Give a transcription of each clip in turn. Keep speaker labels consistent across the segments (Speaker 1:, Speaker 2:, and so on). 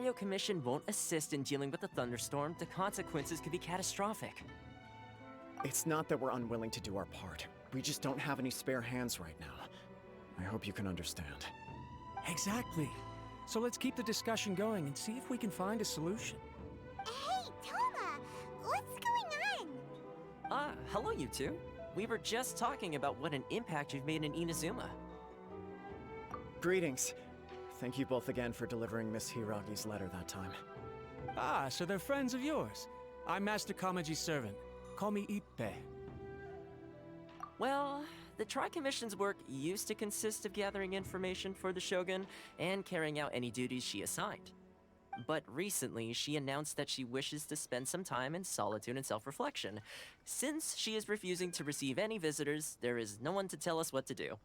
Speaker 1: Tenryo Commission won't assist in dealing with the thunderstorm, the consequences could be catastrophic.
Speaker 2: It's not that we're unwilling to do our part. We just don't have any spare hands right now. I hope you can understand.
Speaker 3: Exactly. So let's keep the discussion going and see if we can find a solution.
Speaker 4: Hey, Toma! What's going on?
Speaker 1: Hello you two. We were just talking about what an impact you've made in Inazuma.
Speaker 2: Greetings. Thank you both again for delivering Miss Hiragi's letter that time.
Speaker 3: Ah, so they're friends of yours. I'm Master Kamaji's servant. Call me Ippe.
Speaker 1: Well, the Tri-Commission's work used to consist of gathering information for the Shogun and carrying out any duties she assigned. But recently, she announced that she wishes to spend some time in solitude and self-reflection. Since she is refusing to receive any visitors, there is no one to tell us what to do.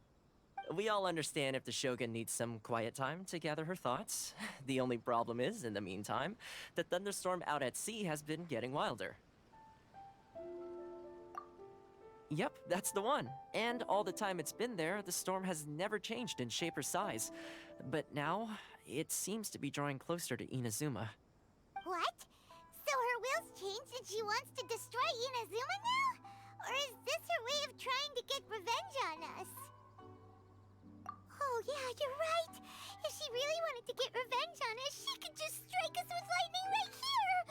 Speaker 1: We all understand if the Shogun needs some quiet time to gather her thoughts. The only problem is, in the meantime, the thunderstorm out at sea has been getting wilder. Yep, that's the one. And all the time it's been there, the storm has never changed in shape or size. But now, it seems to be drawing closer to Inazuma.
Speaker 4: What? So her will's changed and she wants to destroy Inazuma now? Or is this her way of trying to get revenge on us? Oh yeah, you're right. If she really wanted to get revenge on us, she could just strike us with lightning right here!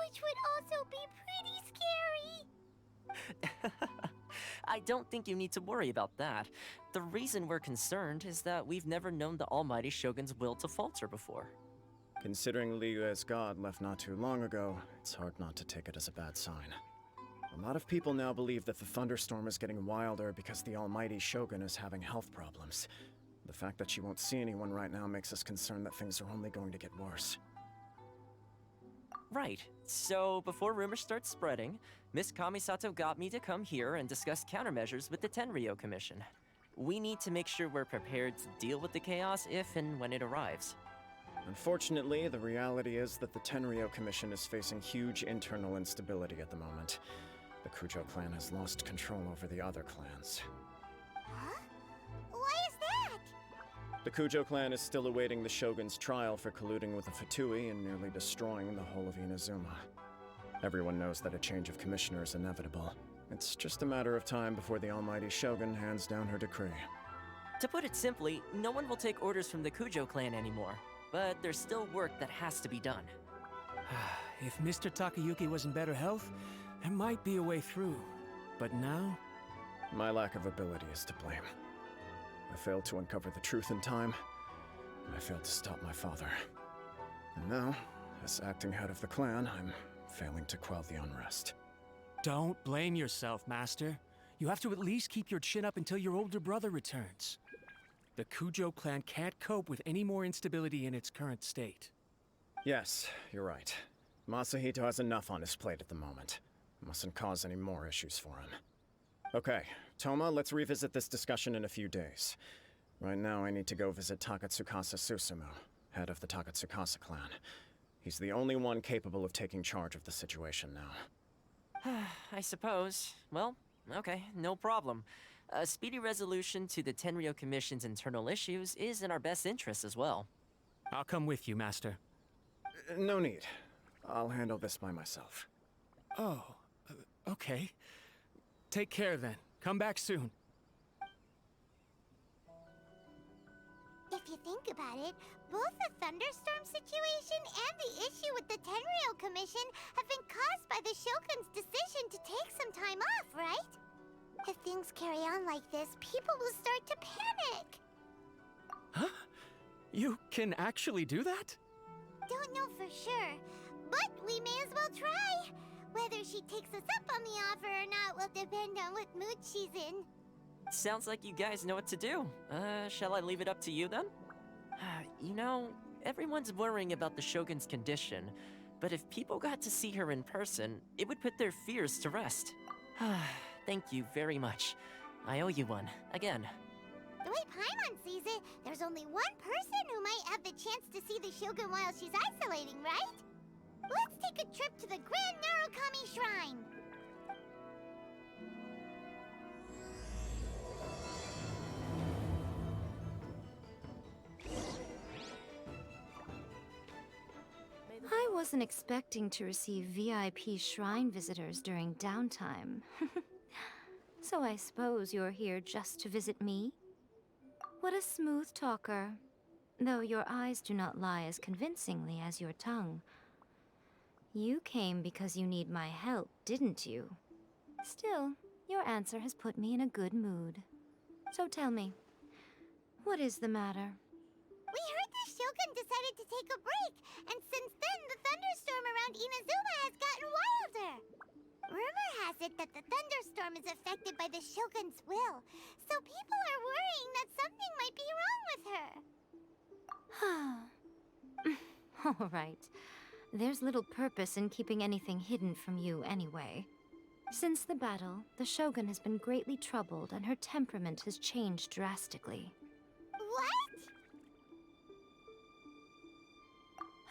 Speaker 4: Which would also be pretty scary.
Speaker 1: I don't think you need to worry about that. The reason we're concerned is that we've never known the Almighty Shogun's will to falter before.
Speaker 2: Considering Liu as god left not too long ago, it's hard not to take it as a bad sign. A lot of people now believe that the thunderstorm is getting wilder because the Almighty Shogun is having health problems. The fact that she won't see anyone right now makes us concerned that things are only going to get worse.
Speaker 1: Right. So, before rumors start spreading, Miss Kamisato got me to come here and discuss countermeasures with the Tenryo Commission. We need to make sure we're prepared to deal with the chaos if and when it arrives.
Speaker 2: Unfortunately, the reality is that the Tenryo Commission is facing huge internal instability at the moment. The Kujo clan has lost control over the other clans.
Speaker 4: Huh? Why is that?
Speaker 2: The Kujo clan is still awaiting the Shogun's trial for colluding with the Fatui and nearly destroying the whole of Inazuma. Everyone knows that a change of commissioner is inevitable. It's just a matter of time before the Almighty Shogun hands down her decree.
Speaker 1: To put it simply, no one will take orders from the Kujo clan anymore. But there's still work that has to be done.
Speaker 3: If Mr. Takayuki was in better health, there might be a way through. But now?
Speaker 2: My lack of ability is to blame. I failed to uncover the truth in time. I failed to stop my father. And now, as acting head of the clan, I'm failing to quell the unrest.
Speaker 3: Don't blame yourself, Master. You have to at least keep your chin up until your older brother returns. The Kujo clan can't cope with any more instability in its current state.
Speaker 2: Yes, you're right. Masahito has enough on his plate at the moment. Mustn't cause any more issues for him. Okay, Toma, let's revisit this discussion in a few days. Right now, I need to go visit Takatsukasa Susumu, head of the Takatsukasa clan. He's the only one capable of taking charge of the situation now.
Speaker 1: I suppose. Well, okay, no problem. A speedy resolution to the Tenryo Commission's internal issues is in our best interest as well.
Speaker 3: I'll come with you, Master.
Speaker 2: No need. I'll handle this by myself.
Speaker 3: Oh, okay. Take care then. Come back soon.
Speaker 4: If you think about it, both the thunderstorm situation and the issue with the Tenryo Commission have been caused by the Shogun's decision to take some time off, right? If things carry on like this, people will start to panic.
Speaker 3: Huh? You can actually do that?
Speaker 4: Don't know for sure, but we may as well try. Whether she takes us up on the offer or not will depend on what mood she's in.
Speaker 1: Sounds like you guys know what to do. Shall I leave it up to you then? You know, everyone's worrying about the Shogun's condition, but if people got to see her in person, it would put their fears to rest. Thank you very much. I owe you one, again.
Speaker 4: The way Paimon sees it, there's only one person who might have the chance to see the Shogun while she's isolating, right? Let's take a trip to the Grand Narukami Shrine.
Speaker 5: wasn't expecting to receive VIP shrine visitors during downtime. So I suppose you're here just to visit me? What a smooth talker. Though your eyes do not lie as convincingly as your tongue. You came because you need my help, didn't you? Still, your answer has put me in a good mood. So tell me, what is the matter?
Speaker 4: We heard the Shogun decided to take a break, and since then the thunderstorm around Inazuma has gotten wilder. Rumor has it that the thunderstorm is affected by the Shogun's will, so people are worrying that something might be wrong with her.
Speaker 5: All right. There's little purpose in keeping anything hidden from you anyway. Since the battle, the Shogun has been greatly troubled and her temperament has changed drastically.
Speaker 4: What?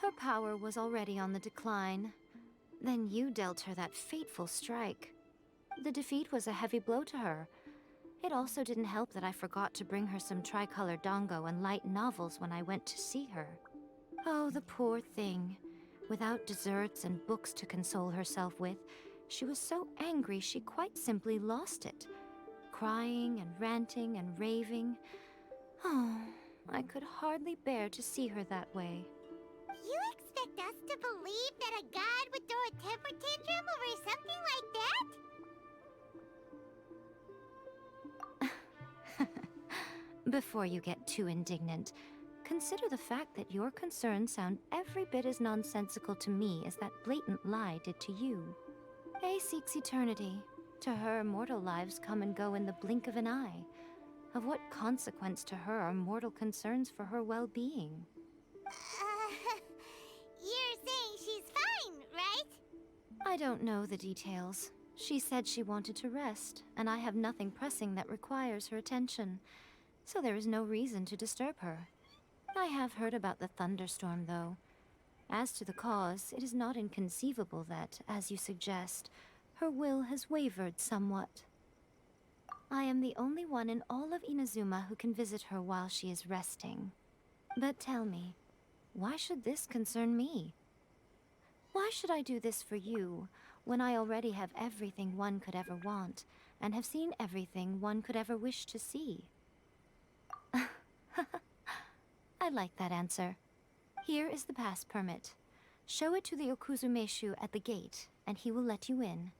Speaker 5: Her power was already on the decline. Then you dealt her that fateful strike. The defeat was a heavy blow to her. It also didn't help that I forgot to bring her some tricolor dango and light novels when I went to see her. Oh, the poor thing. Without desserts and books to console herself with, she was so angry she quite simply lost it. Crying and ranting and raving. Oh, I could hardly bear to see her that way.
Speaker 4: You expect us to believe that a god would throw a temper tantrum over something like that?
Speaker 5: Before you get too indignant, consider the fact that your concerns sound every bit as nonsensical to me as that blatant lie did to you. A seeks eternity. To her, mortal lives come and go in the blink of an eye. Of what consequence to her are mortal concerns for her well-being?
Speaker 4: You're saying she's fine, right?
Speaker 5: I don't know the details. She said she wanted to rest, and I have nothing pressing that requires her attention, so there is no reason to disturb her. I have heard about the thunderstorm, though. As to the cause, it is not inconceivable that, as you suggest, her will has wavered somewhat. I am the only one in all of Inazuma who can visit her while she is resting. But tell me, why should this concern me? Why should I do this for you, when I already have everything one could ever want, and have seen everything one could ever wish to see? I like that answer. Here is the pass permit. Show it to the Okuzumeshu at the gate, and he will let you in.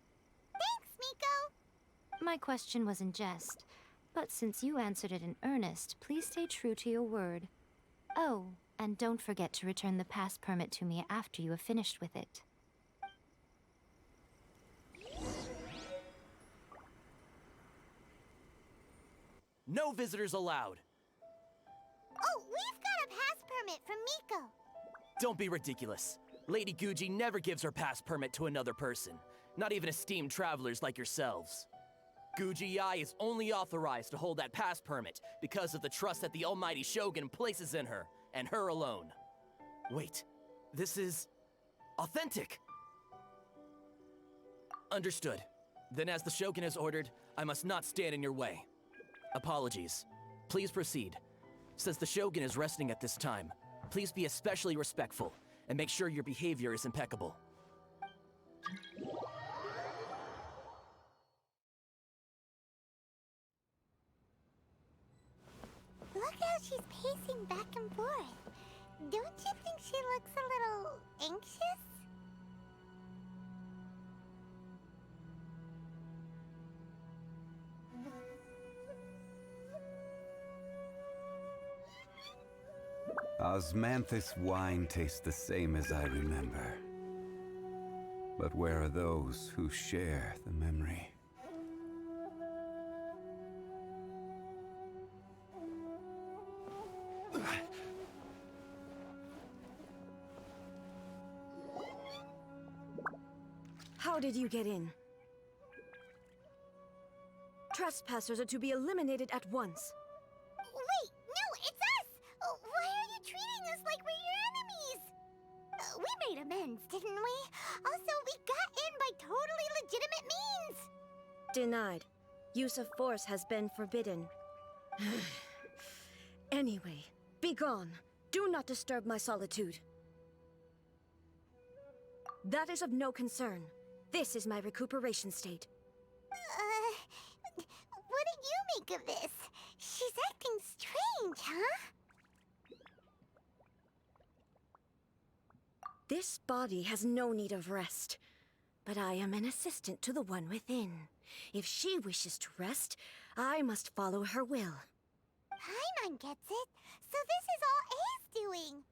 Speaker 4: Thanks, Miko!
Speaker 5: My question was in jest, but since you answered it in earnest, please stay true to your word. Oh, and don't forget to return the pass permit to me after you have finished with it.
Speaker 6: No visitors allowed.
Speaker 4: Oh, we've got a pass permit from Miko.
Speaker 6: Don't be ridiculous. Lady Guji never gives her pass permit to another person, not even esteemed travelers like yourselves. Guji Ai is only authorized to hold that pass permit because of the trust that the almighty Shogun places in her, and her alone. Wait, this is authentic. Understood. Then as the Shogun has ordered, I must not stand in your way. Apologies. Please proceed. Since the Shogun is resting at this time, please be especially respectful and make sure your behavior is impeccable.
Speaker 4: Look how she's pacing back and forth. Don't you think she looks a little anxious?
Speaker 7: Osmanthus wine tastes the same as I remember. But where are those who share the memory?
Speaker 8: How did you get in? Trespassers are to be eliminated at once.
Speaker 4: Wait, no, it's us! Why are you treating us like we're your enemies? We made amends, didn't we? Also, we got in by totally legitimate means!
Speaker 8: Denied. Use of force has been forbidden. Anyway, be gone. Do not disturb my solitude. That is of no concern. This is my recuperation state.
Speaker 4: What do you make of this? She's acting strange, huh?
Speaker 8: This body has no need of rest, but I am an assistant to the one within. If she wishes to rest, I must follow her will.
Speaker 4: Paimon gets it. So this is all A's doing.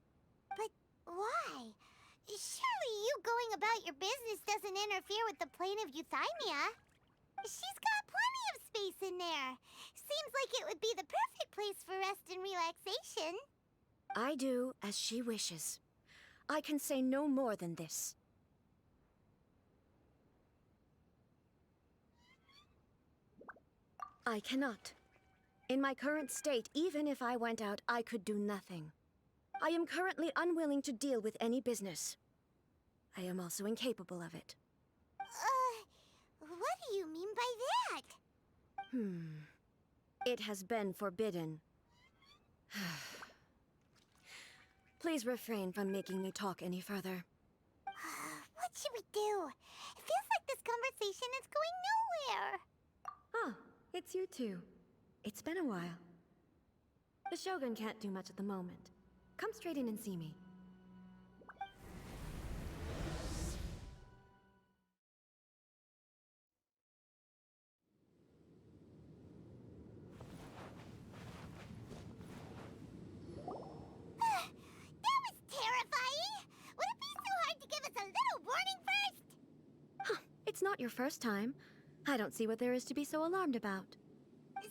Speaker 4: But why? Surely you going about your business doesn't interfere with the plane of Euthymia. She's got plenty of space in there. Seems like it would be the perfect place for rest and relaxation.
Speaker 8: I do as she wishes. I can say no more than this. I cannot. In my current state, even if I went out, I could do nothing. I am currently unwilling to deal with any business. I am also incapable of it.
Speaker 4: What do you mean by that?
Speaker 8: It has been forbidden. Please refrain from making me talk any further.
Speaker 4: What should we do? It feels like this conversation is going nowhere.
Speaker 8: Ah, it's you two. It's been a while. The Shogun can't do much at the moment. Come straight in and see me.
Speaker 4: That was terrifying! Would it be so hard to give us a little warning first?
Speaker 8: Huh, it's not your first time. I don't see what there is to be so alarmed about.
Speaker 4: So,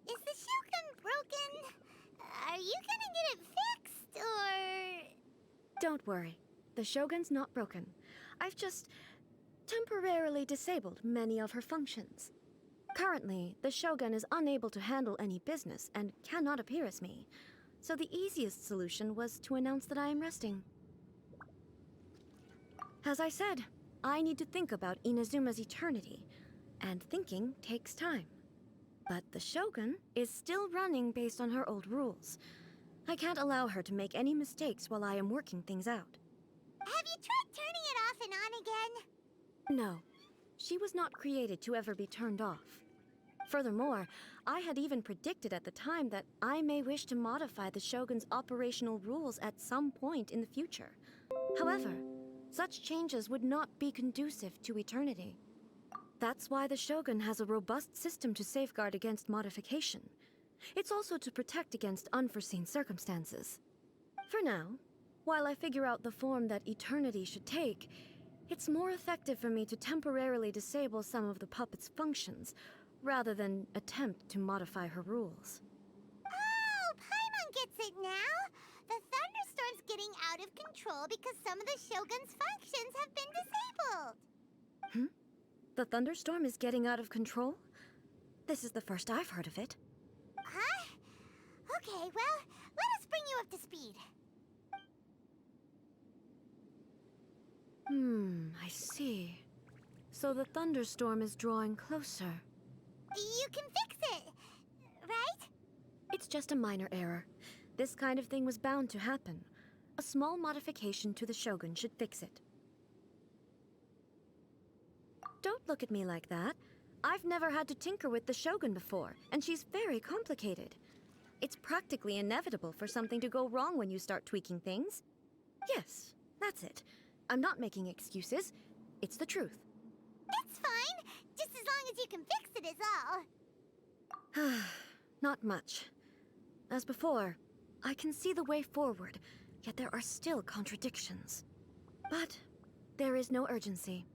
Speaker 4: is the Shogun broken? Are you gonna get it fixed, or...?
Speaker 8: Don't worry. The Shogun's not broken. I've just temporarily disabled many of her functions. Currently, the Shogun is unable to handle any business and cannot appear as me. So the easiest solution was to announce that I am resting. As I said, I need to think about Inazuma's eternity, and thinking takes time. But the Shogun is still running based on her old rules. I can't allow her to make any mistakes while I am working things out.
Speaker 4: Have you tried turning it off and on again?
Speaker 8: No, she was not created to ever be turned off. Furthermore, I had even predicted at the time that I may wish to modify the Shogun's operational rules at some point in the future. However, such changes would not be conducive to eternity. That's why the Shogun has a robust system to safeguard against modification. It's also to protect against unforeseen circumstances. For now, while I figure out the form that eternity should take, it's more effective for me to temporarily disable some of the puppet's functions, rather than attempt to modify her rules.
Speaker 4: Oh, Paimon gets it now! The thunderstorm's getting out of control because some of the Shogun's functions have been disabled!
Speaker 8: The thunderstorm is getting out of control? This is the first I've heard of it.
Speaker 4: Huh? Okay, well, let us bring you up to speed.
Speaker 8: I see. So the thunderstorm is drawing closer.
Speaker 4: You can fix it, right?
Speaker 8: It's just a minor error. This kind of thing was bound to happen. A small modification to the Shogun should fix it. Don't look at me like that. I've never had to tinker with the Shogun before, and she's very complicated. It's practically inevitable for something to go wrong when you start tweaking things. Yes, that's it. I'm not making excuses. It's the truth.
Speaker 4: It's fine, just as long as you can fix it is all.
Speaker 8: Not much. As before, I can see the way forward, yet there are still contradictions. But there is no urgency.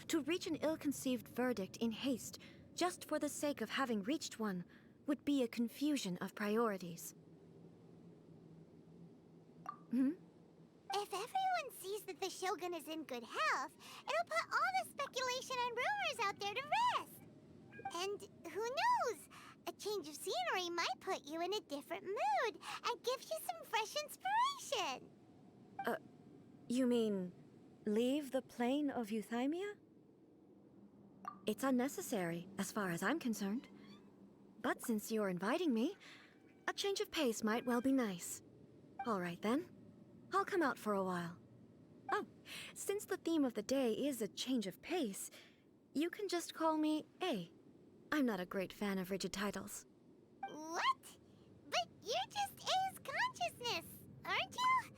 Speaker 8: To reach an ill-conceived verdict in haste, just for the sake of having reached one, would be a confusion of priorities.
Speaker 4: If everyone sees that the Shogun is in good health, it'll put all the speculation and rumors out there to rest. And who knows? A change of scenery might put you in a different mood and give you some fresh inspiration.
Speaker 8: You mean, leave the plane of Euthymia? It's unnecessary, as far as I'm concerned. But since you're inviting me, a change of pace might well be nice. All right then. I'll come out for a while. Oh, since the theme of the day is a change of pace, you can just call me A. I'm not a great fan of rigid titles.
Speaker 4: What? But you're just A's consciousness, aren't you?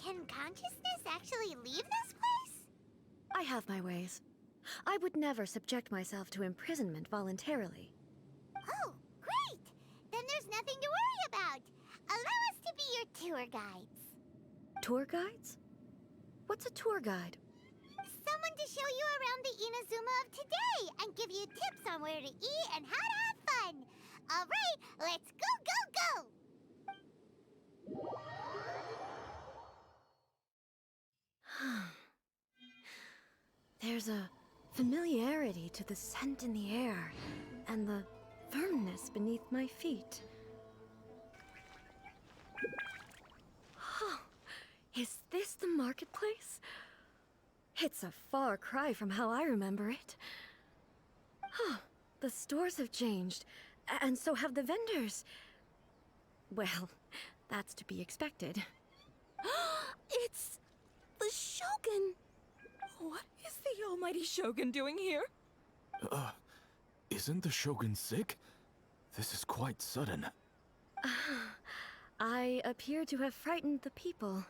Speaker 4: Can consciousness actually leave this place?
Speaker 8: I have my ways. I would never subject myself to imprisonment voluntarily.
Speaker 4: Oh, great! Then there's nothing to worry about. Allow us to be your tour guides.
Speaker 8: Tour guides? What's a tour guide?
Speaker 4: Someone to show you around the Inazuma of today and give you tips on where to eat and how to have fun. All right, let's go, go, go!
Speaker 8: There's a familiarity to the scent in the air and the firmness beneath my feet. Is this the marketplace? It's a far cry from how I remember it. The stores have changed, and so have the vendors. Well, that's to be expected.
Speaker 9: It's the Shogun! What is the almighty Shogun doing here?
Speaker 10: Isn't the Shogun sick? This is quite sudden.
Speaker 8: I appear to have frightened the people.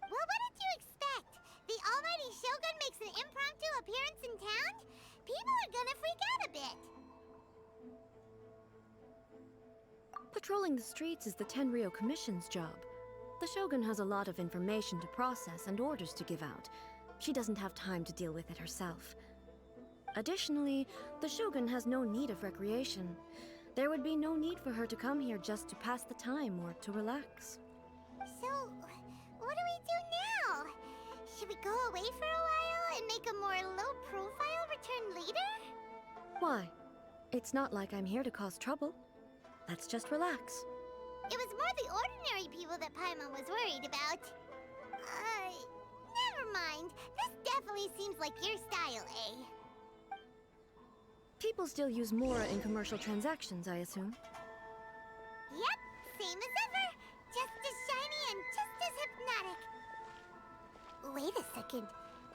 Speaker 4: Well, what did you expect? The almighty Shogun makes an impromptu appearance in town? People are gonna freak out a bit.
Speaker 8: Patrolling the streets is the Tenryou Commission's job. The Shogun has a lot of information to process and orders to give out. She doesn't have time to deal with it herself. Additionally, the Shogun has no need of recreation. There would be no need for her to come here just to pass the time or to relax.
Speaker 4: So, what do we do now? Should we go away for a while and make a more low-profile return later?
Speaker 8: Why? It's not like I'm here to cause trouble. Let's just relax.
Speaker 4: It was more the ordinary people that Paimon was worried about. Never mind. This definitely seems like your style, eh?
Speaker 8: People still use Mora in commercial transactions, I assume.
Speaker 4: Yep, same as ever. Just as shiny and just as hypnotic. Wait a second.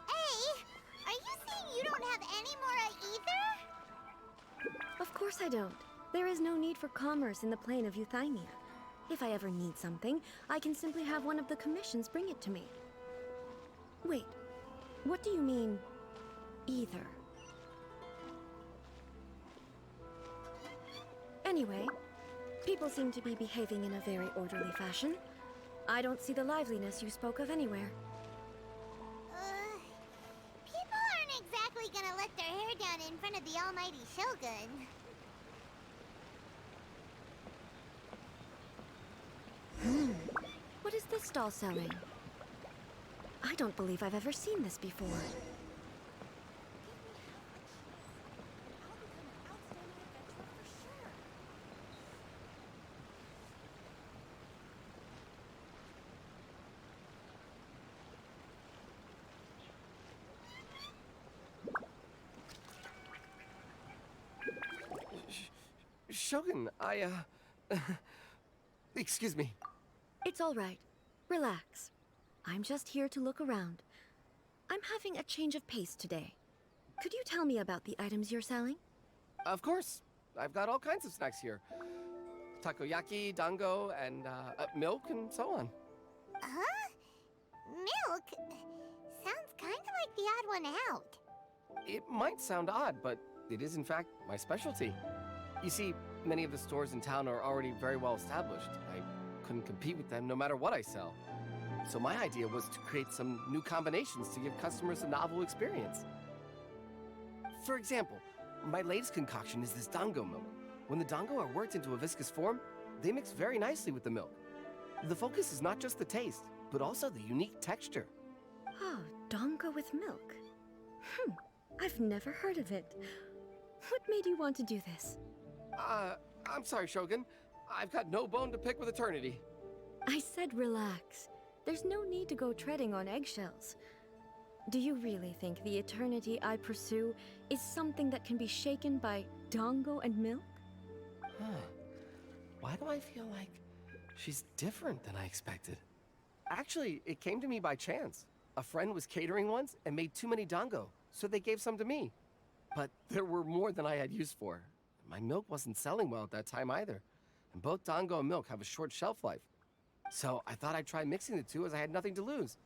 Speaker 4: Hey, are you saying you don't have any Mora either?
Speaker 8: Of course I don't. There is no need for commerce in the plane of Euthymia. If I ever need something, I can simply have one of the commissions bring it to me. Wait, what do you mean, either? Anyway, people seem to be behaving in a very orderly fashion. I don't see the liveliness you spoke of anywhere.
Speaker 4: People aren't exactly gonna let their hair down in front of the almighty Shogun.
Speaker 8: What is this stall selling? I don't believe I've ever seen this before.
Speaker 6: Shogun, excuse me.
Speaker 8: It's all right. Relax. I'm just here to look around. I'm having a change of pace today. Could you tell me about the items you're selling?
Speaker 6: Of course. I've got all kinds of snacks here. Takoyaki, dango, and milk, and so on.
Speaker 4: Huh? Milk? Sounds kind of like the odd one out.
Speaker 6: It might sound odd, but it is in fact my specialty. You see, many of the stores in town are already very well established. I couldn't compete with them no matter what I sell. So my idea was to create some new combinations to give customers a novel experience. For example, my latest concoction is this dango milk. When the dango are worked into a viscous form, they mix very nicely with the milk. The focus is not just the taste, but also the unique texture.
Speaker 8: Oh, dango with milk. I've never heard of it. What made you want to do this?
Speaker 6: I'm sorry, Shogun. I've got no bone to pick with eternity.
Speaker 8: I said relax. There's no need to go treading on eggshells. Do you really think the eternity I pursue is something that can be shaken by dango and milk?
Speaker 6: Why do I feel like she's different than I expected? Actually, it came to me by chance.
Speaker 11: A friend was catering once and made too many dango, so they gave some to me. But there were more than I had use for. My milk wasn't selling well at that time either, and both dango and milk have a short shelf life. So I thought I'd try mixing the two as I had nothing to lose.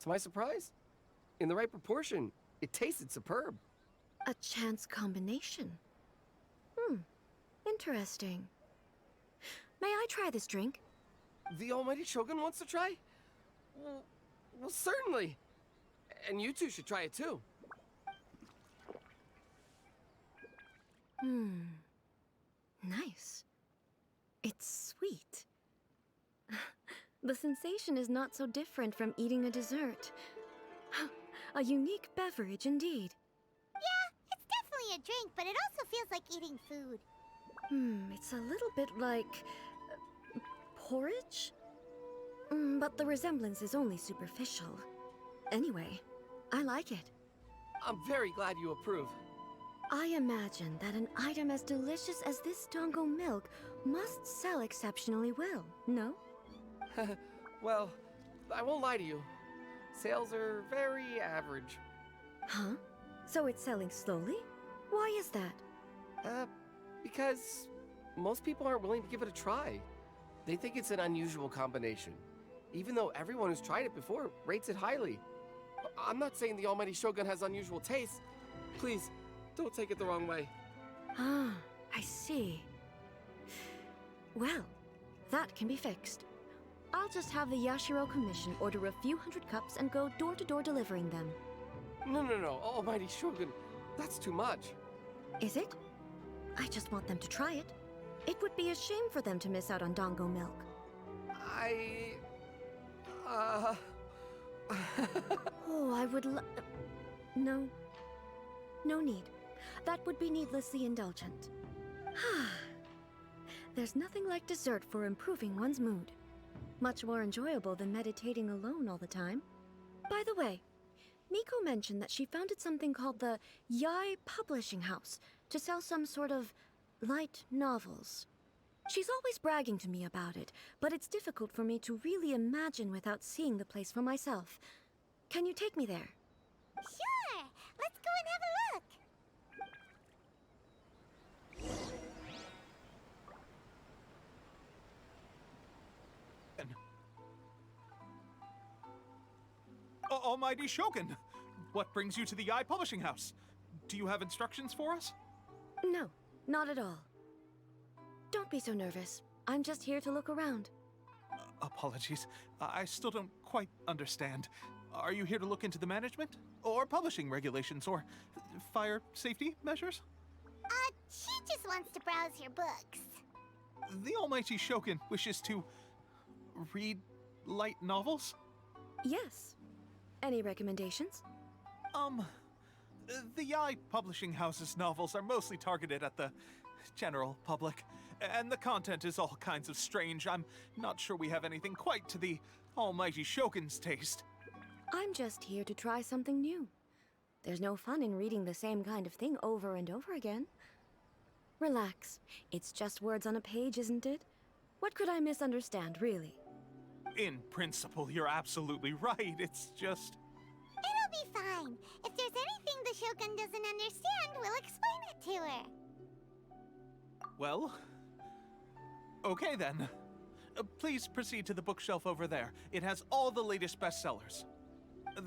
Speaker 11: To my surprise, in the right proportion, it tasted superb.
Speaker 8: A chance combination. Interesting. May I try this drink?
Speaker 11: The almighty Shogun wants to try? Well, certainly. And you two should try it too.
Speaker 8: Nice. It's sweet. The sensation is not so different from eating a dessert. A unique beverage indeed.
Speaker 4: Yeah, it's definitely a drink, but it also feels like eating food.
Speaker 8: It's a little bit like porridge? But the resemblance is only superficial. Anyway, I like it.
Speaker 11: I'm very glad you approve.
Speaker 8: I imagine that an item as delicious as this dango milk must sell exceptionally well, no?
Speaker 11: Well, I won't lie to you. Sales are very average.
Speaker 8: Huh? So it's selling slowly? Why is that?
Speaker 11: Because most people aren't willing to give it a try. They think it's an unusual combination, even though everyone who's tried it before rates it highly. I'm not saying the almighty Shogun has unusual taste. Please, don't take it the wrong way.
Speaker 8: Ah, I see. Well, that can be fixed. I'll just have the Yashiro Commission order a few hundred cups and go door-to-door delivering them.
Speaker 11: No, almighty Shogun, that's too much.
Speaker 8: Is it? I just want them to try it. It would be a shame for them to miss out on dango milk. Oh, I would No. No need. That would be needlessly indulgent. There's nothing like dessert for improving one's mood. Much more enjoyable than meditating alone all the time. By the way, Miko mentioned that she founded something called the Yai Publishing House to sell some sort of light novels. She's always bragging to me about it, but it's difficult for me to really imagine without seeing the place for myself. Can you take me there?
Speaker 4: Sure! Let's go and have a look!
Speaker 3: Almighty Shogun! What brings you to the Yai Publishing House? Do you have instructions for us?
Speaker 8: No, not at all. Don't be so nervous. I'm just here to look around.
Speaker 3: Apologies. I still don't quite understand. Are you here to look into the management? Or publishing regulations? Or fire safety measures?
Speaker 4: She just wants to browse your books.
Speaker 3: The Almighty Shogun wishes to read light novels?
Speaker 8: Yes. Any recommendations?
Speaker 3: The Yai Publishing House's novels are mostly targeted at the general public, and the content is all kinds of strange. I'm not sure we have anything quite to the Almighty Shogun's taste.
Speaker 8: I'm just here to try something new. There's no fun in reading the same kind of thing over and over again. Relax. It's just words on a page, isn't it? What could I misunderstand, really?
Speaker 3: In principle, you're absolutely right. It's just...
Speaker 4: It'll be fine. If there's anything the Shogun doesn't understand, we'll explain it to her.
Speaker 3: Well... okay then. Please proceed to the bookshelf over there. It has all the latest bestsellers.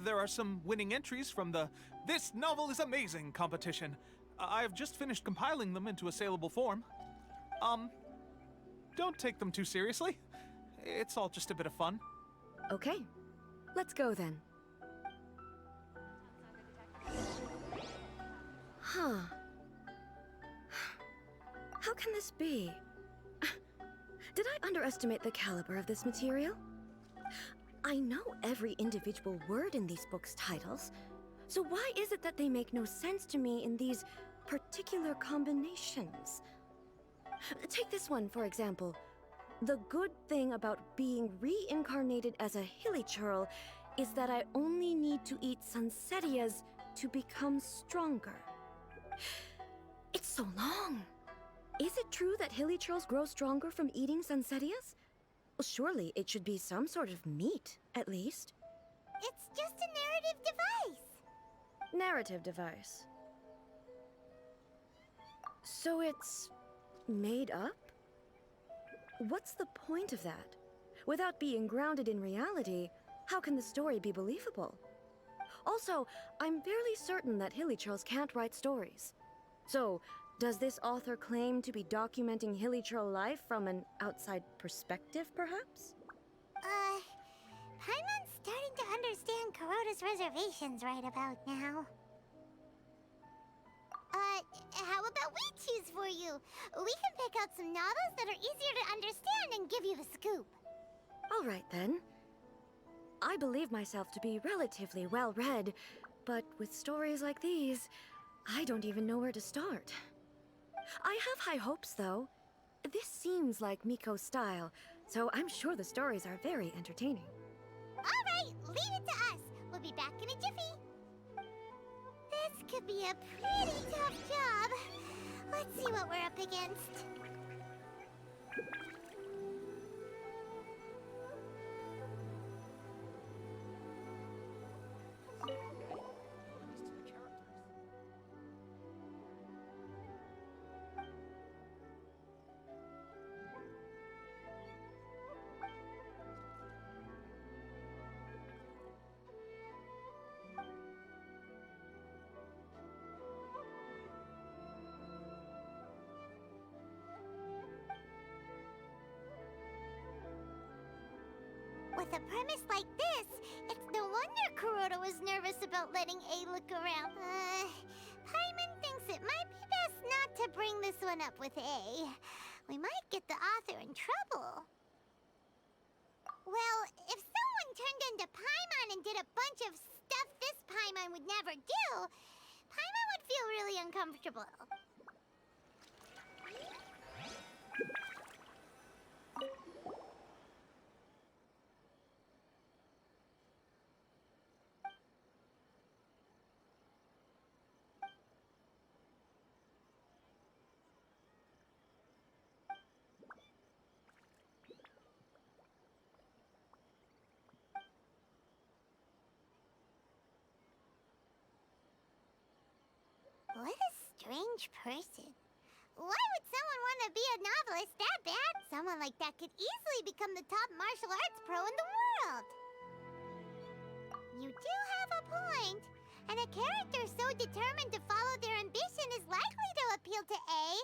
Speaker 3: There are some winning entries from the This Novel is Amazing competition. I've just finished compiling them into a saleable form. Don't take them too seriously. It's all just a bit of fun.
Speaker 8: Okay. Let's go then. Huh. How can this be? Did I underestimate the caliber of this material? I know every individual word in these books' titles, so why is it that they make no sense to me in these particular combinations? Take this one, for example. The good thing about being reincarnated as a hilly churl is that I only need to eat sunsettias to become stronger. It's so long. Is it true that hilly churls grow stronger from eating sunsettias? Well, surely it should be some sort of meat, at least.
Speaker 4: It's just an narrative device.
Speaker 8: Narrative device. So it's made up? What's the point of that? Without being grounded in reality, how can the story be believable? Also, I'm fairly certain that Hilichurls can't write stories. So, does this author claim to be documenting Hilichurl life from an outside perspective, perhaps?
Speaker 4: Paimon's starting to understand Kuroda's reservations right about now. How about we choose for you? We can pick out some novels that are easier to understand and give you the scoop.
Speaker 8: All right, then. I believe myself to be relatively well-read, but with stories like these, I don't even know where to start. I have high hopes, though. This seems like Miko's style, so I'm sure the stories are very entertaining.
Speaker 4: All right, leave it to us. We'll be back in a jiffy. This could be a pretty tough job. Let's see what we're up against. With a premise like this, it's no wonder Kuroda was nervous about letting A look around. Paimon thinks it might be best not to bring this one up with A. We might get the author in trouble. Well, if someone turned into Paimon and did a bunch of stuff this Paimon would never do, Paimon would feel really uncomfortable. What a strange person. Why would someone want to be a novelist that bad? Someone like that could easily become the top martial arts pro in the world. You do have a point. And a character so determined to follow their ambition is likely to appeal to A.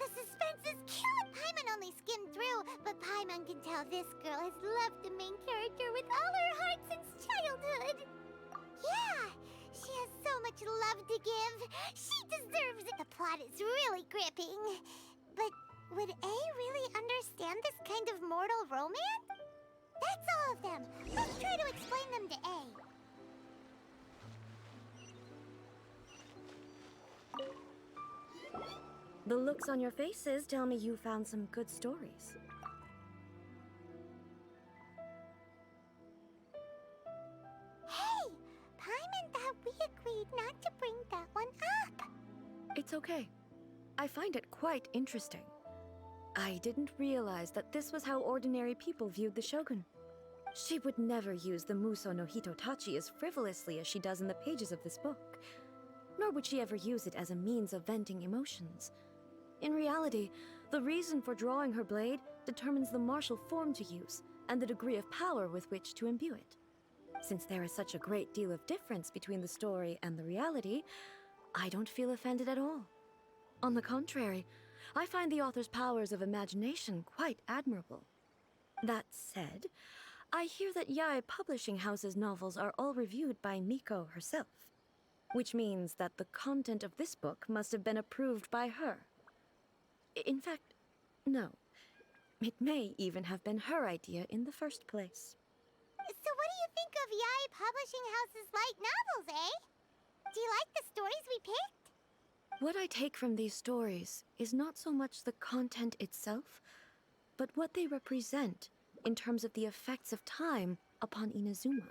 Speaker 4: The suspense is cute! Paimon only skimmed through, but Paimon can tell this girl has loved the main character with all her heart since childhood. Yeah, she has so much love to give. She deserves it. The plot is really gripping. But would A really understand this kind of mortal romance? That's all of them. Let's try to explain them to A.
Speaker 8: The looks on your faces tell me you found some good stories.
Speaker 4: Hey! Paimon thought we agreed not to bring that one up.
Speaker 8: It's okay. I find it quite interesting. I didn't realize that this was how ordinary people viewed the Shogun. She would never use the Muso no Hitotachi as frivolously as she does in the pages of this book. Nor would she ever use it as a means of venting emotions. In reality, the reason for drawing her blade determines the martial form to use and the degree of power with which to imbue it. Since there is such a great deal of difference between the story and the reality, I don't feel offended at all. On the contrary, I find the author's powers of imagination quite admirable. That said, I hear that Yae Publishing House's novels are all reviewed by Miko herself, which means that the content of this book must have been approved by her. In fact, no. It may even have been her idea in the first place.
Speaker 4: So what do you think of Yae Publishing House's light novels, eh? Do you like the stories we picked?
Speaker 8: What I take from these stories is not so much the content itself, but what they represent in terms of the effects of time upon Inazuma.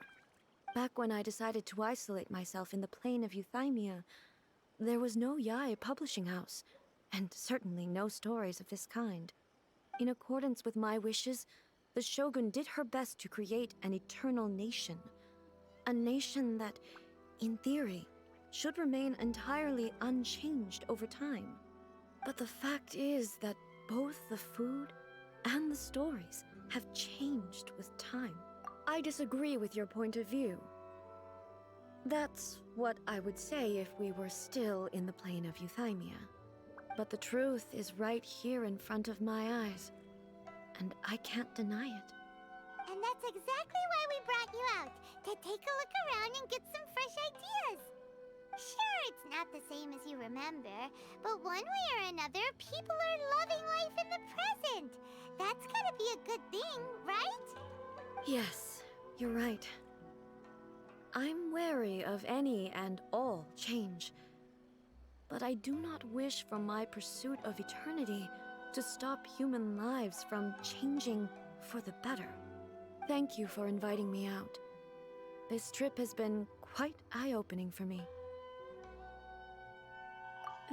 Speaker 8: Back when I decided to isolate myself in the plain of Euthymia, there was no Yae publishing house, and certainly no stories of this kind. In accordance with my wishes, the Shogun did her best to create an eternal nation. A nation that, in theory, should remain entirely unchanged over time. But the fact is that both the food and the stories have changed with time. I disagree with your point of view. That's what I would say if we were still in the plane of Euthymia. But the truth is right here in front of my eyes, and I can't deny it.
Speaker 4: And that's exactly why we brought you out, to take a look around and get some fresh ideas. Sure, it's not the same as you remember, but one way or another, people are loving life in the present. That's gotta be a good thing, right?
Speaker 8: Yes, you're right. I'm wary of any and all change. But I do not wish for my pursuit of eternity to stop human lives from changing for the better. Thank you for inviting me out. This trip has been quite eye-opening for me.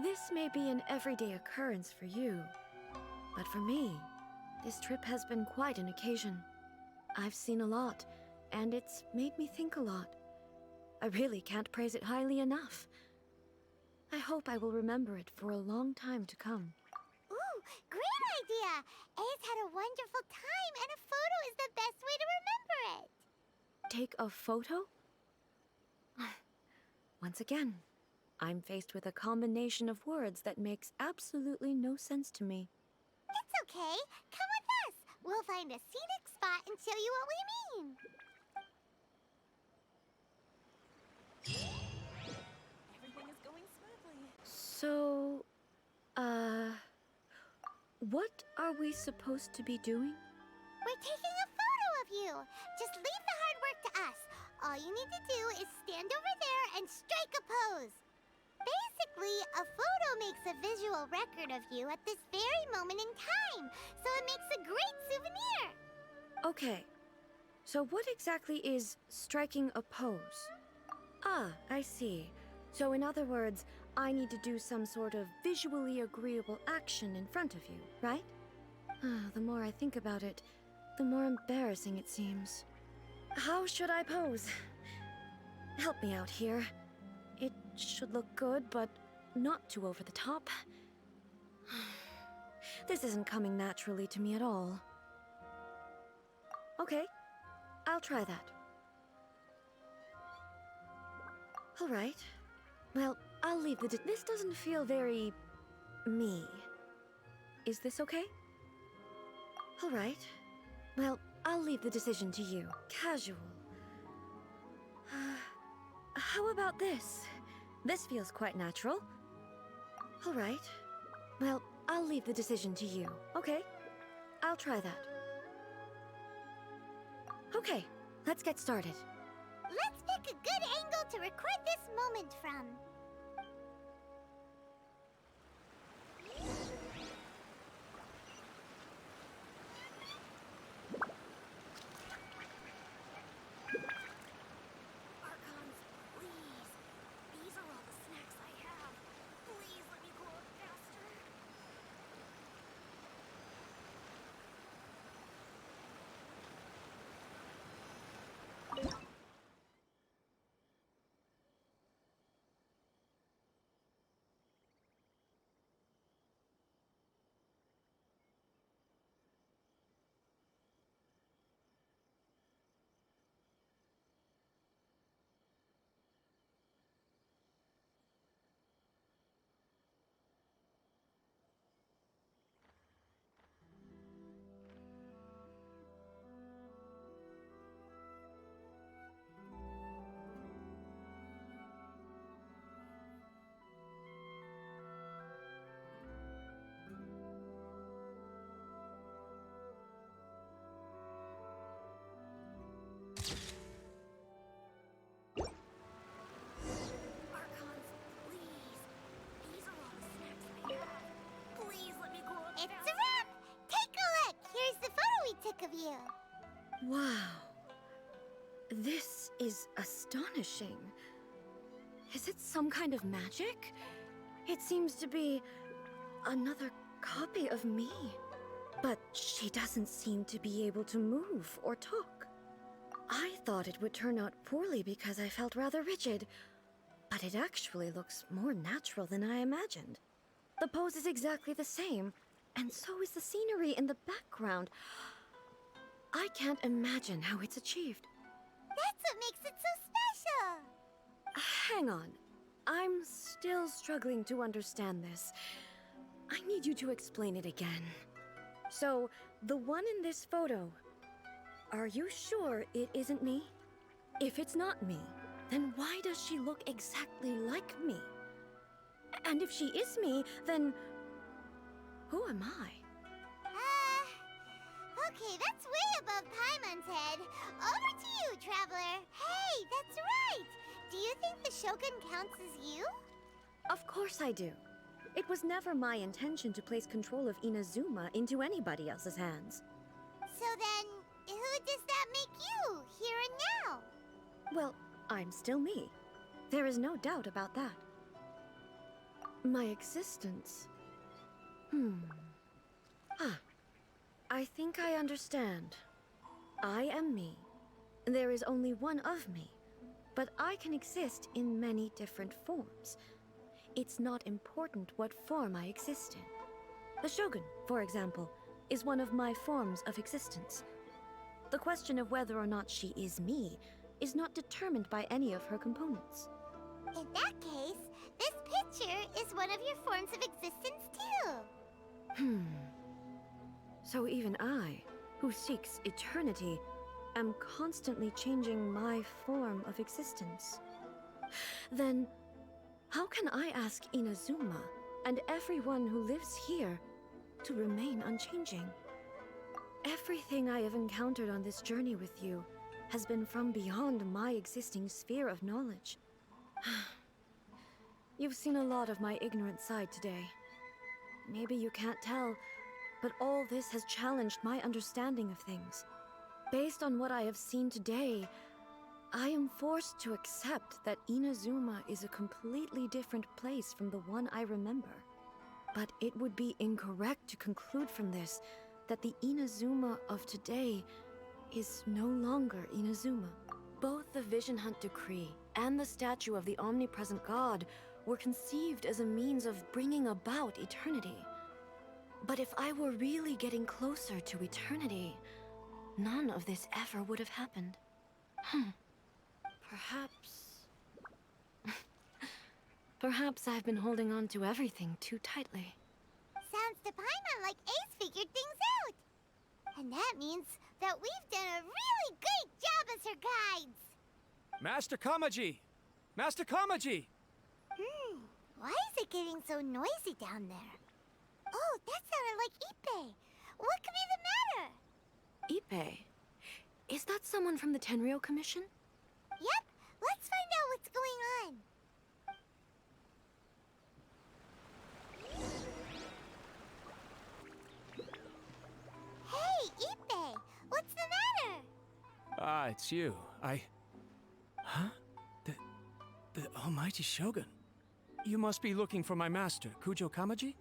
Speaker 8: This may be an everyday occurrence for you, but for me, this trip has been quite an occasion. I've seen a lot, and it's made me think a lot. I really can't praise it highly enough. I hope I will remember it for a long time to come.
Speaker 4: Ooh, great idea! A's had a wonderful time, and a photo is the best way to remember it.
Speaker 8: Take a photo? Once again, I'm faced with a combination of words that makes absolutely no sense to me.
Speaker 4: It's okay. Come with us. We'll find a scenic spot and show you what we mean.
Speaker 9: Everything is going smoothly.
Speaker 8: So, what are we supposed to be doing?
Speaker 4: We're taking a photo of you. Just leave the hard work to us. All you need to do is stand over there and strike a pose. Basically, a photo makes a visual record of you at this very moment in time, so it makes a great souvenir.
Speaker 8: Okay, so what exactly is striking a pose? Ah, I see. So in other words, I need to do some sort of visually agreeable action in front of you, right? The more I think about it, the more embarrassing it seems. How should I pose? Help me out here. It should look good, but not too over the top. This isn't coming naturally to me at all. Okay, I'll try that. All right. Well, I'll leave the this doesn't feel very me. Is this okay? All right. Well, I'll leave the decision to you. Casual. How about this? This feels quite natural. All right. Well, I'll leave the decision to you. Okay? I'll try that. Okay, let's get started.
Speaker 4: Let's pick a good angle to record this moment from.
Speaker 9: Archons, please. These are all the snacks I have. Please let me grow up faster.
Speaker 4: you.
Speaker 8: Wow. This is astonishing. Is it some kind of magic? It seems to be another copy of me. But she doesn't seem to be able to move or talk. I thought it would turn out poorly because I felt rather rigid, but it actually looks more natural than I imagined. The pose is exactly the same, and so is the scenery in the background. I can't imagine how it's achieved.
Speaker 4: That's what makes it so special.
Speaker 8: Hang on. I'm still struggling to understand this. I need you to explain it again. So, the one in this photo, are you sure it isn't me? If it's not me, then why does she look exactly like me? And if she is me, then who am I?
Speaker 4: Okay, that's way above Paimon's head. Over to you, Traveler. Hey, that's right! Do you think the Shogun counts as you?
Speaker 8: Of course I do. It was never my intention to place control of Inazuma into anybody else's hands.
Speaker 4: So then, who does that make you, here and now?
Speaker 8: Well, I'm still me. There is no doubt about that. My existence... I think I understand. I am me. There is only one of me, but I can exist in many different forms. It's not important what form I exist in. The Shogun, for example, is one of my forms of existence. The question of whether or not she is me is not determined by any of her components.
Speaker 4: In that case, this picture is one of your forms of existence too.
Speaker 8: So even I, who seeks eternity, am constantly changing my form of existence. Then, how can I ask Inazuma and everyone who lives here to remain unchanging? Everything I have encountered on this journey with you has been from beyond my existing sphere of knowledge. You've seen a lot of my ignorant side today. Maybe you can't tell, but all this has challenged my understanding of things. Based on what I have seen today, I am forced to accept that Inazuma is a completely different place from the one I remember. But it would be incorrect to conclude from this that the Inazuma of today is no longer Inazuma. Both the Vision Hunt Decree and the statue of the omnipresent god were conceived as a means of bringing about eternity. But if I were really getting closer to eternity, none of this ever would have happened. Perhaps I've been holding on to everything too tightly.
Speaker 4: Sounds to Paimon like Ace figured things out. And that means that we've done a really great job as her guides.
Speaker 10: Master Kamaji! Master Kamaji!
Speaker 4: Why is it getting so noisy down there? Oh, that sounded like Ippei. What could be the matter?
Speaker 8: Ippei? Is that someone from the Tenryou Commission?
Speaker 4: Yep, let's find out what's going on. Hey, Ippei, what's the matter?
Speaker 10: Ah, it's you. Huh? The Almighty Shogun. You must be looking for my master, Kujo Kamaji?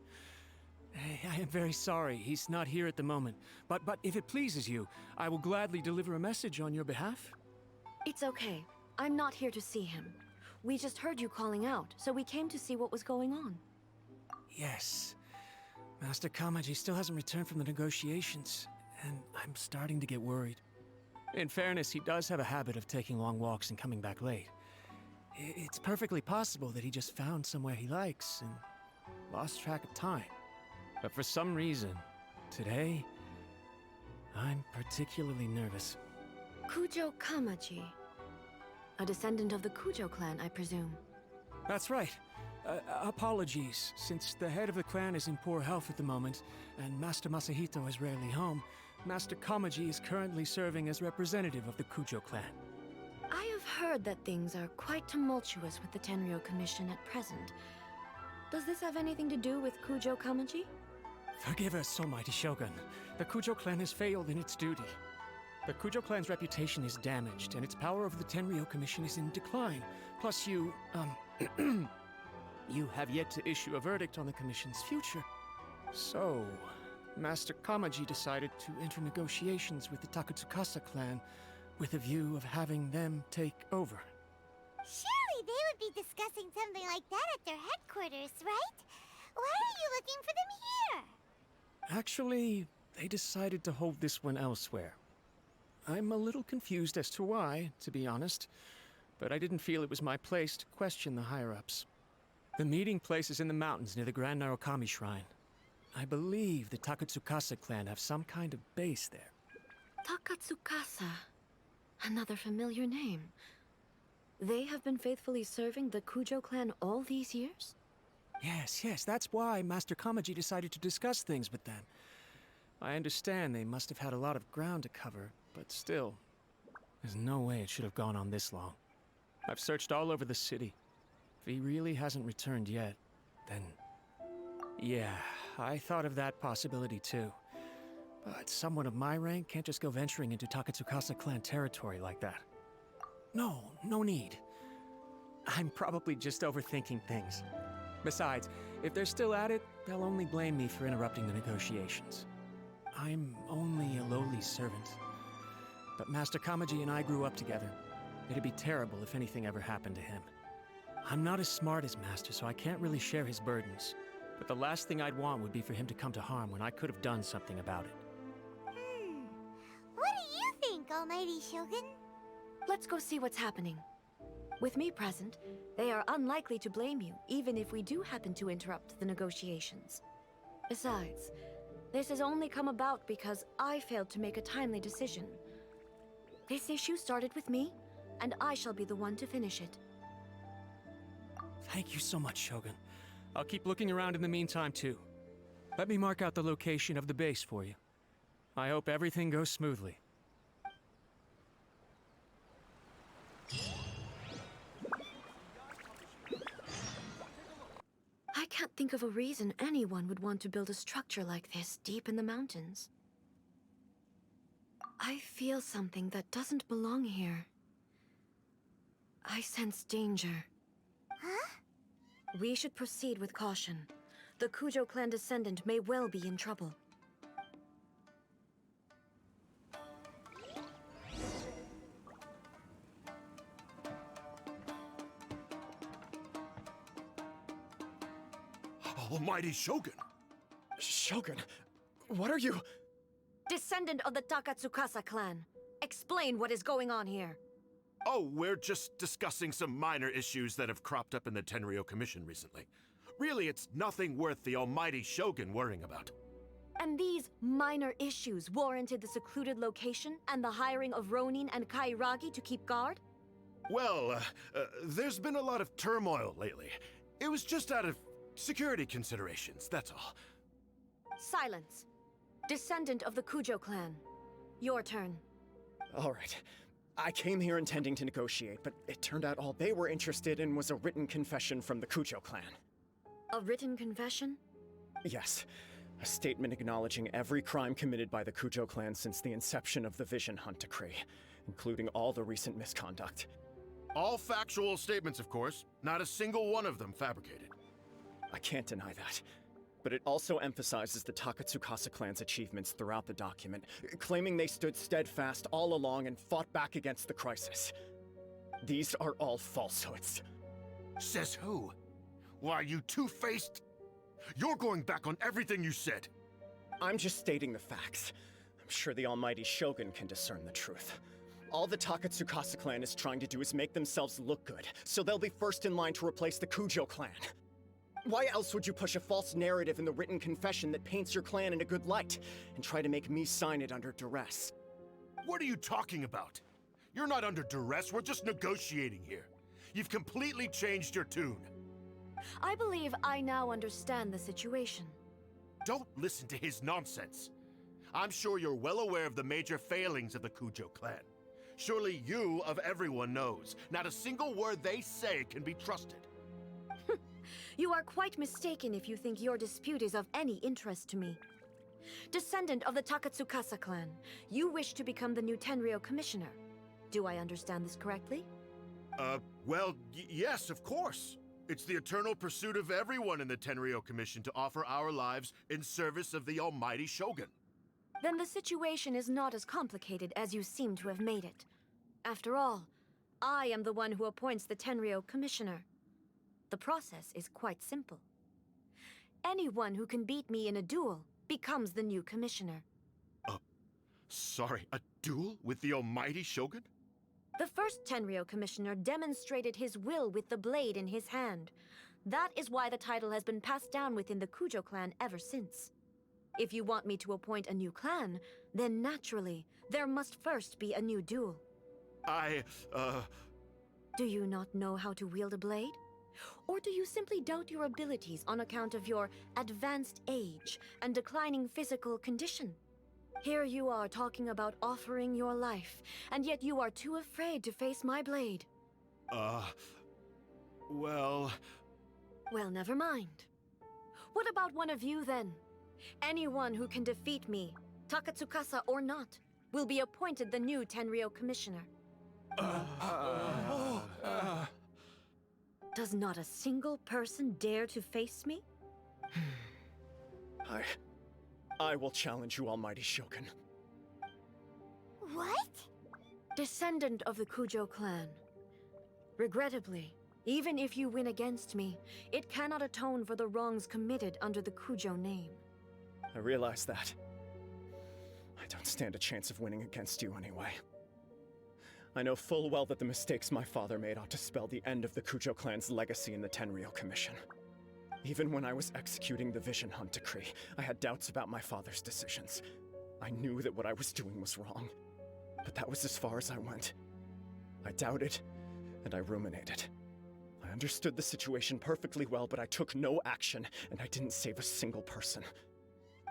Speaker 10: I am very sorry, he's not here at the moment. But if it pleases you, I will gladly deliver a message on your behalf.
Speaker 8: It's okay. I'm not here to see him. We just heard you calling out, so we came to see what was going on.
Speaker 10: Yes. Master Kamaji still hasn't returned from the negotiations, and I'm starting to get worried. In fairness, he does have a habit of taking long walks and coming back late. It's perfectly possible that he just found somewhere he likes and lost track of time. But for some reason, today, I'm particularly nervous.
Speaker 8: Kujo Kamaji. A descendant of the Kujo clan, I presume.
Speaker 10: That's right. Apologies, since the head of the clan is in poor health at the moment, and Master Masahito is rarely home, Master Kamaji is currently serving as representative of the Kujo clan.
Speaker 8: I have heard that things are quite tumultuous with the Tenryou Commission at present. Does this have anything to do with Kujo Kamaji?
Speaker 10: Forgive us, Almighty Shogun. The Kujo clan has failed in its duty. The Kujo clan's reputation is damaged, and its power over the Tenryou Commission is in decline. Plus you have yet to issue a verdict on the Commission's future. So, Master Kamaji decided to enter negotiations with the Takatsukasa clan with a view of having them take over.
Speaker 4: Surely they would be discussing something like that at their headquarters, right? Why are you looking for them here?
Speaker 10: Actually, they decided to hold this one elsewhere. I'm a little confused as to why, to be honest, but I didn't feel it was my place to question the higher-ups. The meeting place is in the mountains near the Grand Narukami Shrine. I believe the Takatsukasa clan have some kind of base there.
Speaker 8: Takatsukasa. Another familiar name. They have been faithfully serving the Kujo clan all these years?
Speaker 10: Yes, that's why Master Kamaji decided to discuss things with them. I understand they must have had a lot of ground to cover, but still, there's no way it should have gone on this long. I've searched all over the city. If he really hasn't returned yet, then... yeah, I thought of that possibility too. But someone of my rank can't just go venturing into Takatsukasa clan territory like that. No need. I'm probably just overthinking things. Besides, if they're still at it, they'll only blame me for interrupting the negotiations. I'm only a lowly servant. But Master Kamaji and I grew up together. It'd be terrible if anything ever happened to him. I'm not as smart as Master, so I can't really share his burdens. But the last thing I'd want would be for him to come to harm when I could have done something about it.
Speaker 4: What do you think, Almighty Shogun?
Speaker 8: Let's go see what's happening. With me present, they are unlikely to blame you, even if we do happen to interrupt the negotiations. Besides, this has only come about because I failed to make a timely decision. This issue started with me, and I shall be the one to finish it.
Speaker 10: Thank you so much, Shogun. I'll keep looking around in the meantime, too. Let me mark out the location of the base for you. I hope everything goes smoothly.
Speaker 8: I can't think of a reason anyone would want to build a structure like this deep in the mountains. I feel something that doesn't belong here. I sense danger.
Speaker 4: Huh?
Speaker 8: We should proceed with caution. The Kujo clan descendant may well be in trouble.
Speaker 12: Almighty Shogun!
Speaker 2: Shogun, what are you...
Speaker 8: Descendant of the Takatsukasa clan, explain what is going on here.
Speaker 12: Oh, we're just discussing some minor issues that have cropped up in the Tenryou Commission recently. Really, it's nothing worth the Almighty Shogun worrying about.
Speaker 8: And these minor issues warranted the secluded location and the hiring of Ronin and Kairagi to keep guard?
Speaker 12: Well, there's been a lot of turmoil lately. It was just out of security considerations, that's all.
Speaker 8: Silence. Descendant of the Kujo clan. Your turn.
Speaker 2: All right. I came here intending to negotiate, but it turned out all they were interested in was a written confession from the Kujo clan.
Speaker 8: A written confession?
Speaker 2: Yes. A statement acknowledging every crime committed by the Kujo clan since the inception of the Vision Hunt Decree, including all the recent misconduct.
Speaker 12: All factual statements, of course. Not a single one of them fabricated.
Speaker 2: I can't deny that. But it also emphasizes the Takatsukasa clan's achievements throughout the document, claiming they stood steadfast all along and fought back against the crisis. These are all falsehoods.
Speaker 12: Says who? Why, you two-faced... You're going back on everything you said.
Speaker 2: I'm just stating the facts. I'm sure the Almighty Shogun can discern the truth. All the Takatsukasa clan is trying to do is make themselves look good, so they'll be first in line to replace the Kujo clan. Why else would you push a false narrative in the written confession that paints your clan in a good light, and try to make me sign it under duress?
Speaker 12: What are you talking about? You're not under duress, we're just negotiating here. You've completely changed your tune.
Speaker 8: I believe I now understand the situation.
Speaker 12: Don't listen to his nonsense. I'm sure you're well aware of the major failings of the Kujo clan. Surely you, of everyone, knows. Not a single word they say can be trusted.
Speaker 8: You are quite mistaken if you think your dispute is of any interest to me. descendant of the Takatsukasa clan, you wish to become the new Tenryou commissioner. Do I understand this correctly?
Speaker 12: Well, yes, of course. It's the eternal pursuit of everyone in the Tenryou Commission to offer our lives in service of the almighty Shogun.
Speaker 8: Then the situation is not as complicated as you seem to have made it. After all, I am the one who appoints the Tenryou commissioner. The process is quite simple. Anyone who can beat me in a duel becomes the new commissioner.
Speaker 12: Sorry, a duel with the almighty Shogun?
Speaker 8: The first Tenryou commissioner demonstrated his will with the blade in his hand. That is why the title has been passed down within the Kujo clan ever since. If you want me to appoint a new clan, then naturally, there must first be a new duel. Do you not know how to wield a blade? Or do you simply doubt your abilities on account of your advanced age and declining physical condition? Here you are talking about offering your life, and yet you are too afraid to face my blade.
Speaker 12: Well...
Speaker 8: Well, never mind. What about one of you, then? Anyone who can defeat me, Takatsukasa or not, will be appointed the new Tenryou commissioner. Does not a single person dare to face me?
Speaker 2: I will challenge you, almighty Shogun.
Speaker 4: What?
Speaker 8: Descendant of the Kujo clan. Regrettably, even if you win against me, it cannot atone for the wrongs committed under the Kujo name.
Speaker 2: I realize that. I don't stand a chance of winning against you anyway. I know full well that the mistakes my father made ought to spell the end of the Kujo clan's legacy in the Tenryou Commission. Even when I was executing the Vision Hunt decree, I had doubts about my father's decisions. I knew that what I was doing was wrong, but that was as far as I went. I doubted, and I ruminated. I understood the situation perfectly well, but I took no action, and I didn't save a single person.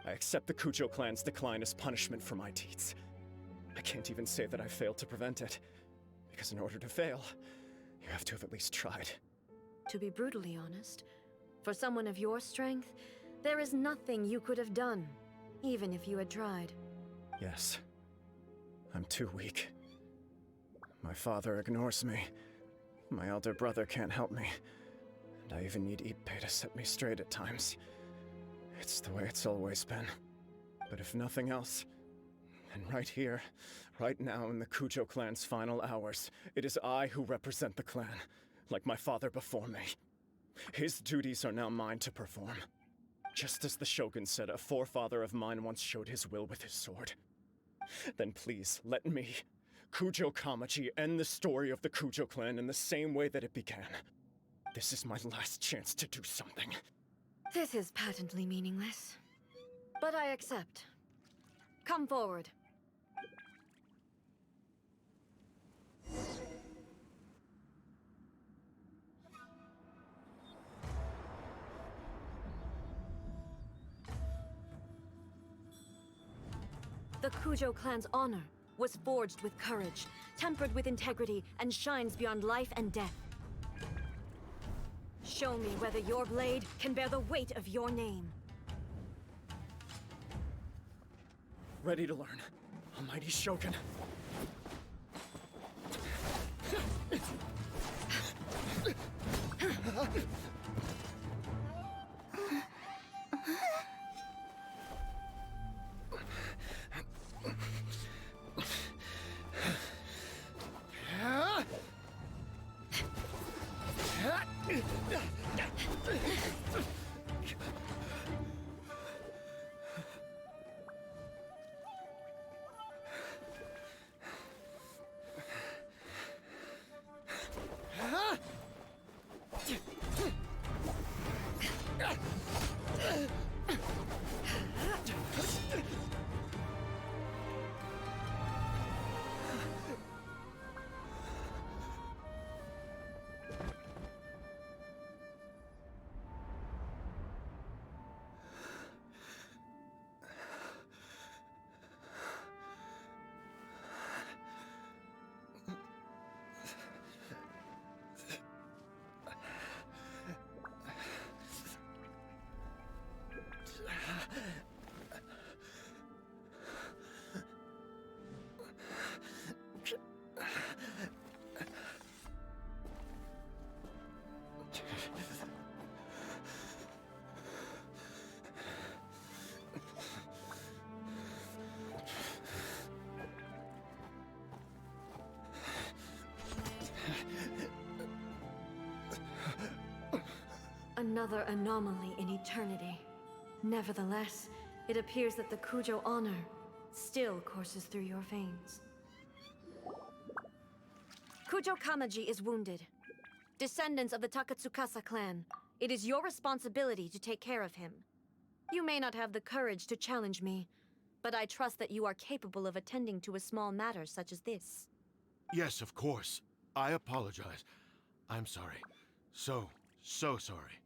Speaker 2: I accept the Kujo clan's decline as punishment for my deeds. I can't even say that I failed to prevent it, because in order to fail, you have to have at least tried.
Speaker 8: To be brutally honest, for someone of your strength, there is nothing you could have done, even if you had tried.
Speaker 2: Yes. I'm too weak. My father ignores me. My elder brother can't help me. And I even need Ippei to set me straight at times. It's the way it's always been. But if nothing else, then right here, right now in the Kujo clan's final hours, it is I who represent the clan, like my father before me. His duties are now mine to perform. Just as the Shogun said a forefather of mine once showed his will with his sword. Then please, let me, Kujo Kamaji, end the story of the Kujo clan in the same way that it began. This is my last chance to do something.
Speaker 8: This is patently meaningless. But I accept. Come forward. The Kujo clan's honor was forged with courage, tempered with integrity, and shines beyond life and death. Show me whether your blade can bear the weight of your name.
Speaker 2: Ready to learn, almighty Shogun.
Speaker 8: Another anomaly in eternity. Nevertheless, it appears that the Kujo honor still courses through your veins. Kujo Kamaji is wounded. Descendants of the Takatsukasa clan, it is your responsibility to take care of him. You may not have the courage to challenge me, but I trust that you are capable of attending to a small matter such as this.
Speaker 12: Yes, of course. I apologize. I'm sorry. So sorry.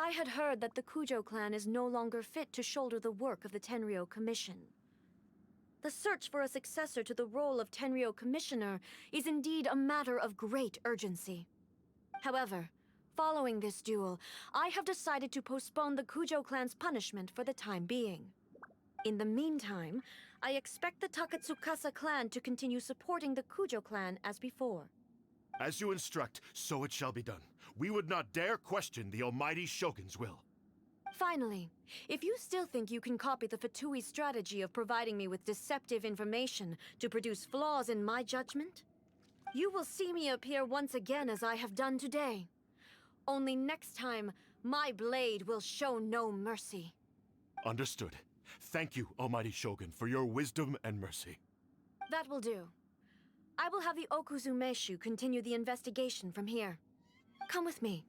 Speaker 8: I had heard that the Kujo clan is no longer fit to shoulder the work of the Tenryou Commission. The search for a successor to the role of Tenryou Commissioner is indeed a matter of great urgency. However, following this duel, I have decided to postpone the Kujo clan's punishment for the time being. In the meantime, I expect the Takatsukasa clan to continue supporting the Kujo clan as before.
Speaker 12: As you instruct, so it shall be done. We would not dare question the almighty Shogun's will.
Speaker 8: Finally, if you still think you can copy the Fatui's strategy of providing me with deceptive information to produce flaws in my judgment, you will see me appear once again as I have done today. Only next time, my blade will show no mercy.
Speaker 12: Understood. Thank you, almighty Shogun, for your wisdom and mercy.
Speaker 8: That will do. I will have the Okuzumeshu continue the investigation from here. Come with me.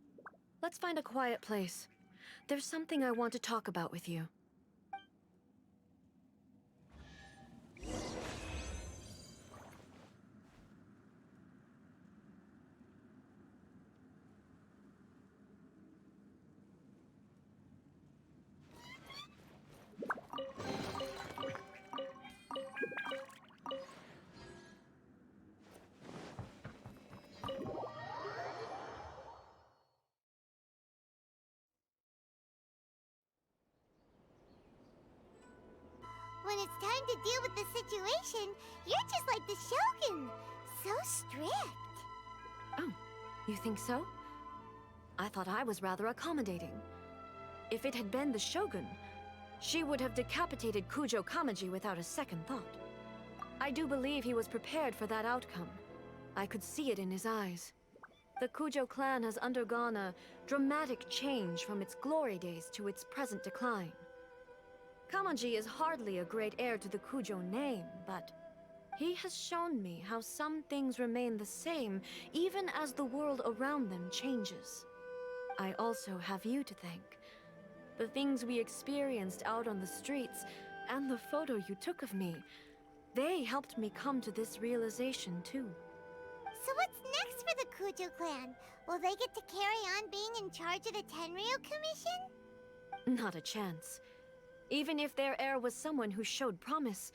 Speaker 8: Let's find a quiet place. There's something I want to talk about with you.
Speaker 4: When it's time to deal with the situation, you're just like the Shogun. So strict.
Speaker 8: Oh, you think so? I thought I was rather accommodating. If it had been the Shogun, she would have decapitated Kujo Kamaji without a second thought. I do believe he was prepared for that outcome. I could see it in his eyes. The Kujo clan has undergone a dramatic change from its glory days to its present decline. Kamaji is hardly a great heir to the Kujo name, but he has shown me how some things remain the same even as the world around them changes. I also have you to thank. The things we experienced out on the streets and the photo you took of me, they helped me come to this realization too.
Speaker 4: So what's next for the Kujo clan? Will they get to carry on being in charge of the Tenryou Commission?
Speaker 8: Not a chance. Even if their heir was someone who showed promise,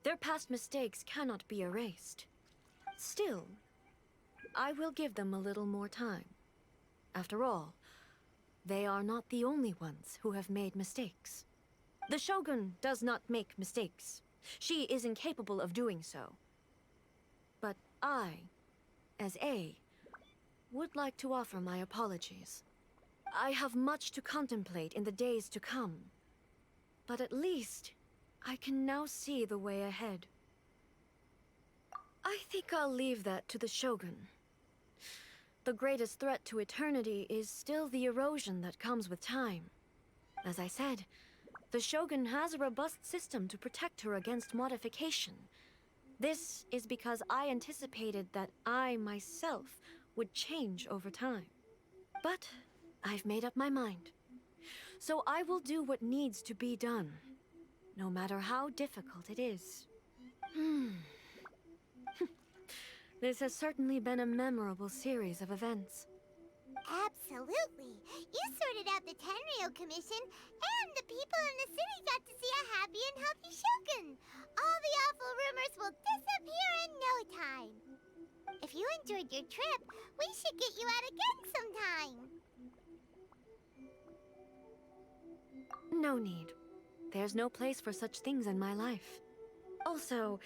Speaker 8: their past mistakes cannot be erased. Still, I will give them a little more time. After all, they are not the only ones who have made mistakes. The Shogun does not make mistakes. She is incapable of doing so. But I, as A, would like to offer my apologies. I have much to contemplate in the days to come. But at least, I can now see the way ahead. I think I'll leave that to the Shogun. The greatest threat to eternity is still the erosion that comes with time. As I said, the Shogun has a robust system to protect her against modification. This is because I anticipated that I, myself, would change over time. But I've made up my mind. So I will do what needs to be done, no matter how difficult it is. This has certainly been a memorable series of events.
Speaker 4: Absolutely. You sorted out the Tenryou Commission, and the people in the city got to see a happy and healthy Shogun. All the awful rumors will disappear in no time. If you enjoyed your trip, we should get you out again sometime.
Speaker 8: No need. There's no place for such things in my life. Also,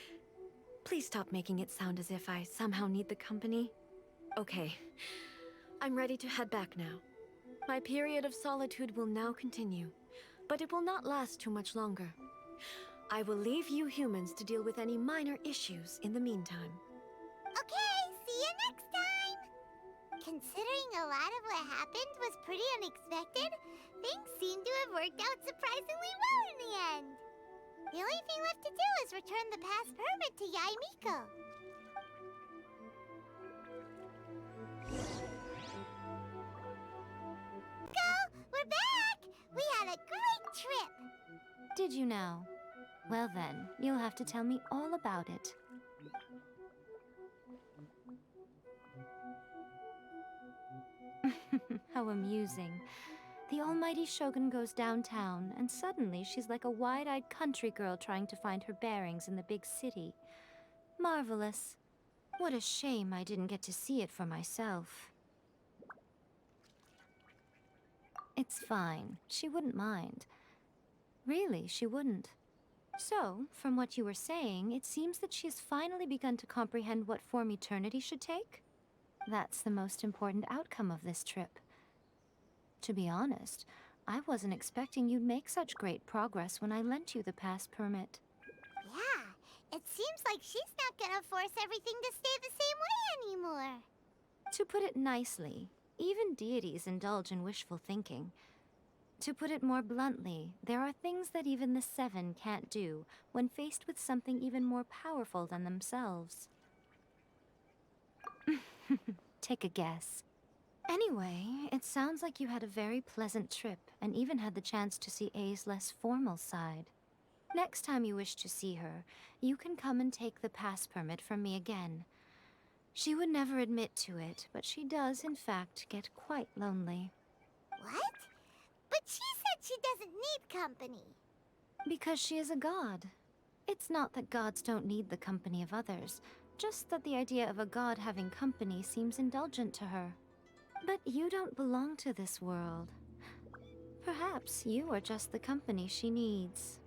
Speaker 8: please stop making it sound as if I somehow need the company. Okay, I'm ready to head back now. My period of solitude will now continue, but it will not last too much longer. I will leave you humans to deal with any minor issues in the meantime.
Speaker 4: Okay, see you next time! Considering a lot of what happened was pretty unexpected, things seem to have worked out surprisingly well in the end. The only thing left to do is return the past permit to Yae Miko. We're back! We had a great trip!
Speaker 5: Did you now? Well then, you'll have to tell me all about it. How amusing. The almighty Shogun goes downtown, and suddenly she's like a wide-eyed country girl trying to find her bearings in the big city. Marvelous. What a shame I didn't get to see it for myself. It's fine. She wouldn't mind. Really, she wouldn't. So, from what you were saying, it seems that she has finally begun to comprehend what form eternity should take? That's the most important outcome of this trip. To be honest, I wasn't expecting you'd make such great progress when I lent you the pass permit.
Speaker 4: Yeah, it seems like she's not gonna force everything to stay the same way anymore.
Speaker 5: To put it nicely, even deities indulge in wishful thinking. To put it more bluntly, there are things that even the Seven can't do when faced with something even more powerful than themselves. Take a guess. Anyway, it sounds like you had a very pleasant trip and even had the chance to see A's less formal side. Next time you wish to see her, you can come and take the pass permit from me again. She would never admit to it, but she does, in fact, get quite lonely.
Speaker 4: What? But she said she doesn't need company.
Speaker 5: Because she is a god. It's not that gods don't need the company of others, just that the idea of a god having company seems indulgent to her. But you don't belong to this world. Perhaps you are just the company she needs.